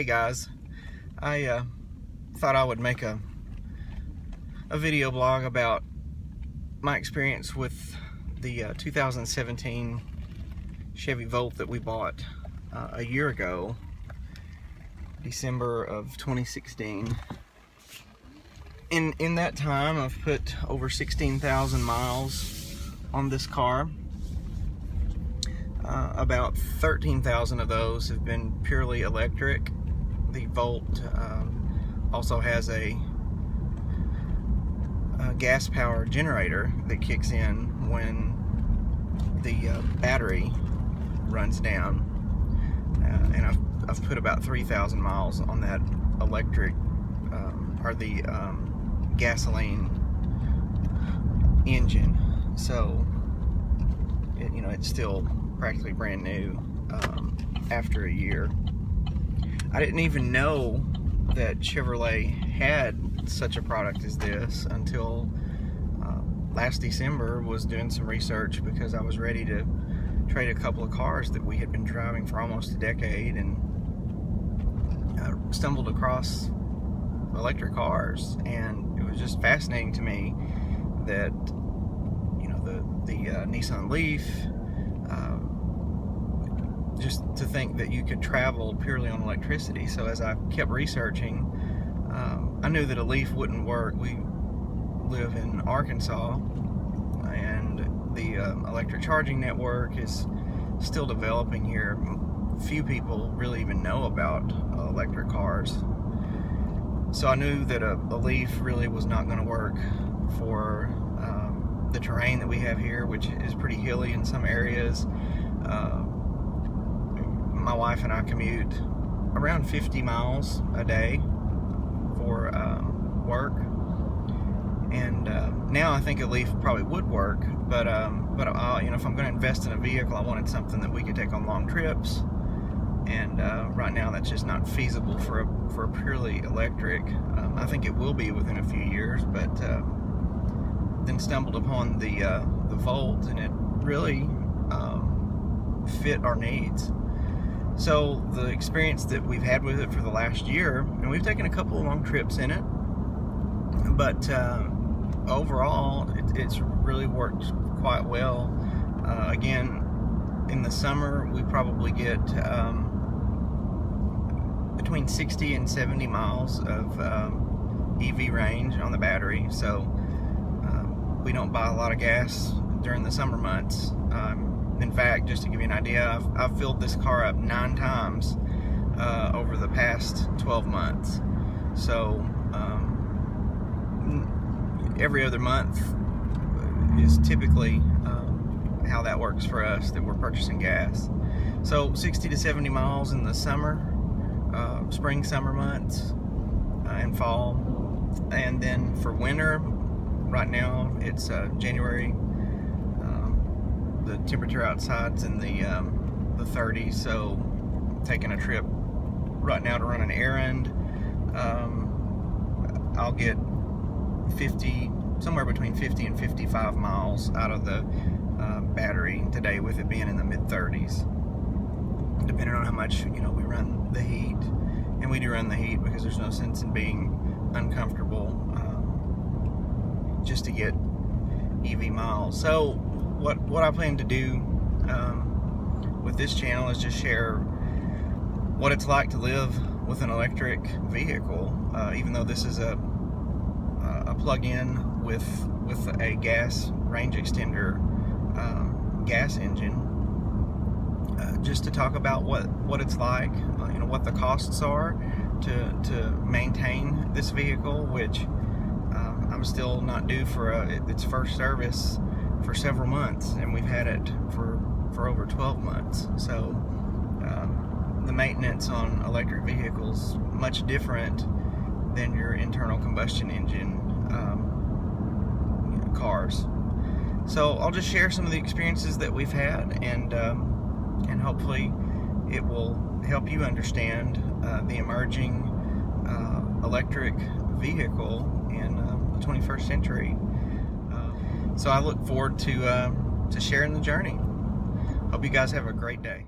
Hey guys, I thought I would make a video blog about my experience with the 2017 Chevy Volt that we bought a year ago, December of 2016. In that time, I've put over 16,000 miles on this car. About 13,000 of those have been purely electric. The Volt also has a gas power generator that kicks in when the battery runs down, and I've put about 3,000 miles on that electric or the gasoline engine. So it's still practically brand new after a year. I didn't even know that Chevrolet had such a product as this until last December. Was doing some research because I was ready to trade a couple of cars that we had been driving for almost a decade, and stumbled across electric cars, and it was just fascinating to me that the Nissan Leaf, just to think that you could travel purely on electricity. So as I kept researching, I knew that a Leaf wouldn't work. We live in Arkansas, and the electric charging network is still developing here. Few people really even know about electric cars. So I knew that a Leaf really was not going to work for the terrain that we have here, which is pretty hilly in some areas. My wife and I commute around 50 miles a day for work, and now I think a Leaf probably would work, but if I'm going to invest in a vehicle, I wanted something that we could take on long trips, and right now that's just not feasible for a purely electric. I think it will be within a few years, but then stumbled upon the Volt, and it really fit our needs. So the experience that we've had with it for the last year, and we've taken a couple of long trips in it, but overall it's really worked quite well. Again, in the summer we probably get between 60 and 70 miles of EV range on the battery. So we don't buy a lot of gas during the summer months. In fact, just to give you an idea, I've filled this car up 9 times over the past 12 months. So every other month is typically how that works for us, that we're purchasing gas. So 60 to 70 miles in the summer, spring, summer months, and fall. And then for winter, right now it's January. The temperature outside's in the 30s, so taking a trip right now to run an errand, I'll get somewhere between 50 and 55 miles out of the battery today, with it being in the mid-30s, depending on how much we run the heat. And we do run the heat because there's no sense in being uncomfortable just to get EV miles. So what I plan to do with this channel is just share what it's like to live with an electric vehicle, even though this is a plug-in with a gas range extender gas engine, just to talk about what it's like, what the costs are to maintain this vehicle, which I'm still not due for its first service for several months, and we've had it for over 12 months. So the maintenance on electric vehicles much different than your internal combustion engine cars. So I'll just share some of the experiences that we've had, and hopefully it will help you understand the emerging electric vehicle in the 21st century. So I look forward to sharing the journey. Hope you guys have a great day.